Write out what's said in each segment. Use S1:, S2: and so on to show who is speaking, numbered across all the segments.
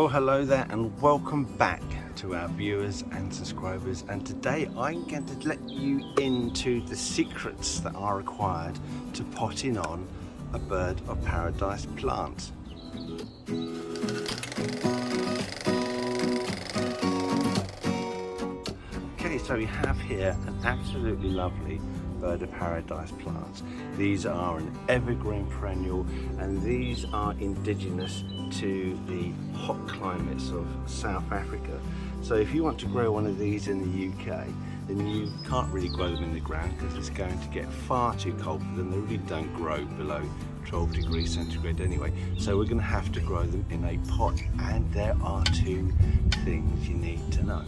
S1: Well, hello there and welcome back to our viewers and subscribers, and today I'm going to let you into the secrets that are required to potting on a bird of paradise plant. Okay, so we have here an absolutely lovely bird of paradise plants. These are an evergreen perennial and these are indigenous to the hot climates of South Africa. So if you want to grow one of these in the UK, then you can't really grow them in the ground because it's going to get far too cold for them. They really don't grow below 12 degrees centigrade anyway. So we're going to have to grow them in a pot, and there are two things you need to know.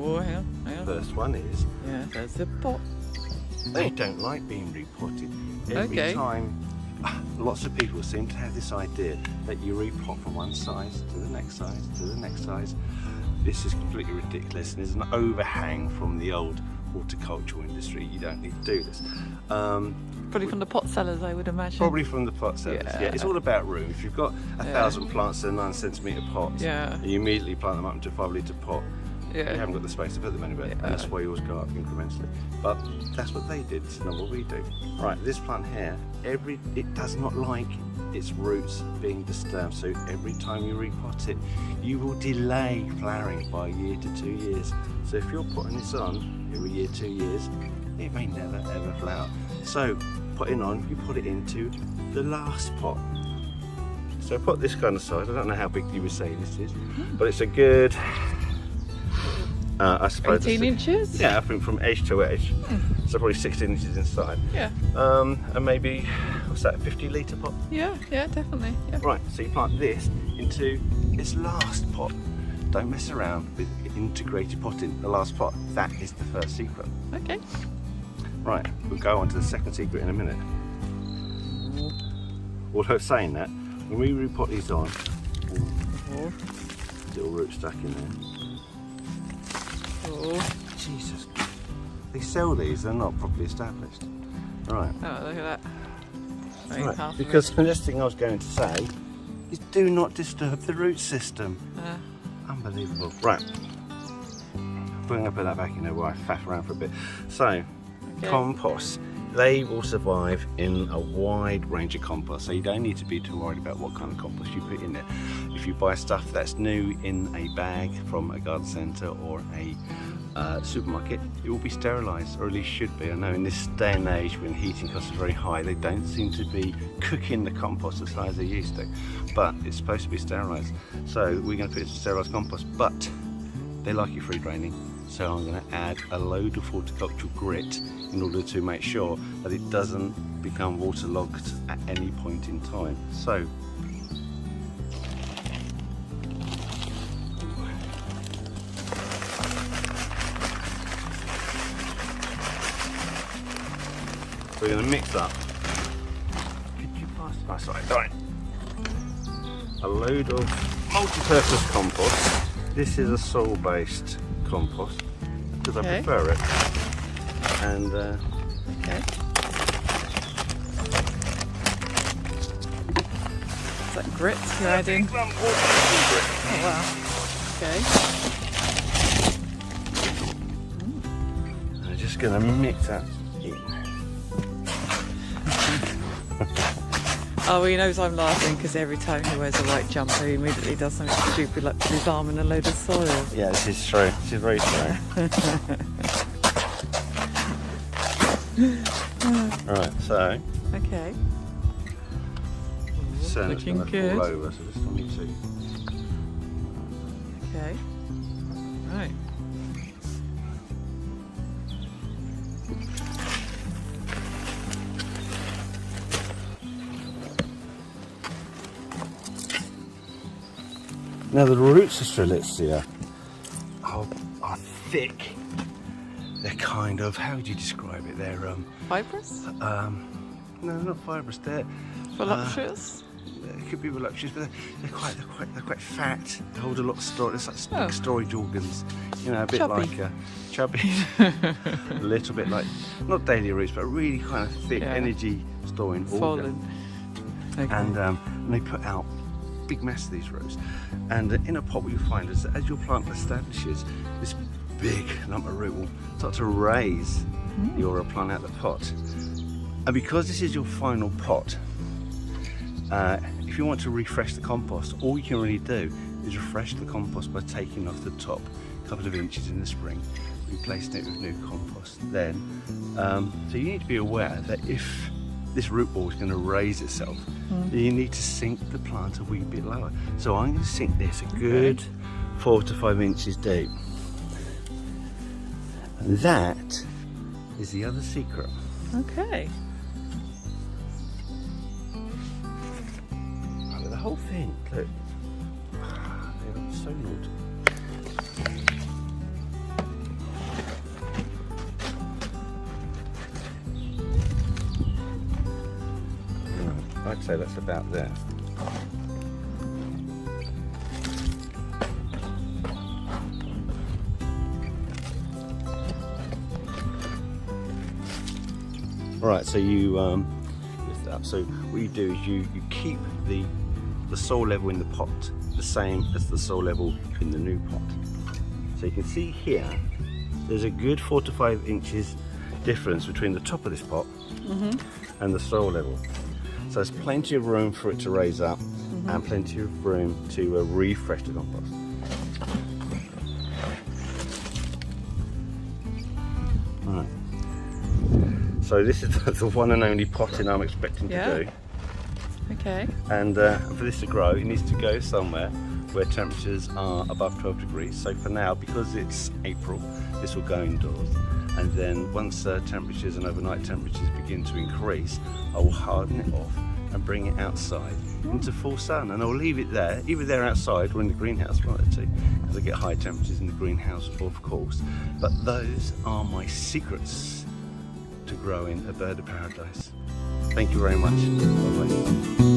S2: Oh, hang on.
S1: First one is,
S2: Yeah, there's the pot.
S1: they don't like being repotted. Every time, lots of people seem to have this idea that you repot from one size to the next size to the next size. This is completely ridiculous and is an overhang from the old horticultural industry. You don't need to do this.
S2: Probably from the pot sellers, I would imagine.
S1: Probably from the pot sellers. Yeah, it's all about room. If you've got 1,000 plants in 9 centimetre pots, and you immediately plant them up into a 5 litre pot, you haven't got the space to put them anywhere, and that's why you always go up incrementally. But that's what they did, it's not what we do. Right, this plant here, it does not like its roots being disturbed, so every time you repot it, you will delay flowering by a year to 2 years. So if you're putting this on every year, 2 years, it may never ever flower. So putting on, you put it into the last pot. So put this kind of size, I don't know how big you would say this is, but it's a good, I suppose
S2: 18 inches?
S1: Yeah, I think from edge to edge. So probably 16 inches inside.
S2: Yeah.
S1: And maybe, what's that, a 50 litre pot?
S2: Yeah, definitely. Yeah.
S1: Right, so you plant this into its last pot. Don't mess around with integrated potting. The last pot, that is the first secret.
S2: Okay.
S1: Right, we'll go on to the second secret in a minute. Although saying that, when we repot these on, little root stuck in there.
S2: Oh.
S1: Jesus, they sell these, they're not properly established. Right.
S2: Oh, look at that.
S1: Right. Because the next thing I was going to say is do not disturb the root system. Unbelievable. Right. We're going to put that back in there while I faff around for a bit. So, compost. They will survive in a wide range of compost, so you don't need to be too worried about what kind of compost you put in there. If you buy stuff that's new in a bag from a garden centre or a supermarket, it will be sterilised, or at least should be. I know in this day and age when heating costs are very high, they don't seem to be cooking the compost as high as they used to, but it's supposed to be sterilised. So we're going to put it in sterilised compost, but they like it free draining. So I'm going to add a load of horticultural grit in order to make sure that it doesn't become waterlogged at any point in time. So we're going to mix up. Could you pass? Right. A load of multi-purpose compost. This is a soil-based compost because I prefer it. And
S2: Is that grit you're adding? Oh wow. Okay.
S1: I'm just going to mix that in.
S2: Oh, he knows I'm laughing because every time he wears a white jumper, he immediately does something stupid like put his arm in a load of soil.
S1: Yeah, this is true. This is very true. Right, so.
S2: Okay.
S1: So it's
S2: looking
S1: going to
S2: good.
S1: fall over, so just let me see.
S2: Okay. Right.
S1: Now the roots of Strelitzia are thick. They're kind of, how would you describe it? They're
S2: Fibrous?
S1: no, not fibrous. They're
S2: Voluptuous?
S1: It could be voluptuous, but they're quite fat. They hold a lot of storage. It's like big storage organs. You know, a bit
S2: chubby.
S1: like chubby, a little bit like not daily roots, but really kind of thick energy storing organ.
S2: Okay.
S1: And they put out big mass of these roots. And in a pot, what you find is that as your plant establishes, this big lump of root will start to raise your plant out of the pot. And because this is your final pot, if you want to refresh the compost, all you can really do is refresh the compost by taking off the top a couple of inches in the spring, replacing it with new compost. Then, so you need to be aware that if this root ball is going to raise itself, you need to sink the plant a wee bit lower. So I'm going to sink this a good 4 to 5 inches deep. And that is the other secret.
S2: Okay.
S1: Look, the whole thing, look. They are so good. I'd say that's about there. Right, so you lift it up. So what you do is you keep the soil level in the pot the same as the soil level in the new pot. So you can see here, there's a good 4 to 5 inches difference between the top of this pot and the soil level. So there's plenty of room for it to raise up and plenty of room to refresh the compost. Right. So this is the one and only potting I'm expecting to do.
S2: Okay.
S1: And for this to grow, it needs to go somewhere where temperatures are above 12 degrees. So for now, because it's April, this will go indoors. And then once temperatures and overnight temperatures begin to increase, I will harden it off and bring it outside into full sun. And I'll leave it there, either there outside or in the greenhouse, one of the two, because I get high temperatures in the greenhouse, of course. But those are my secrets to growing a bird of paradise. Thank you very much. Bye-bye.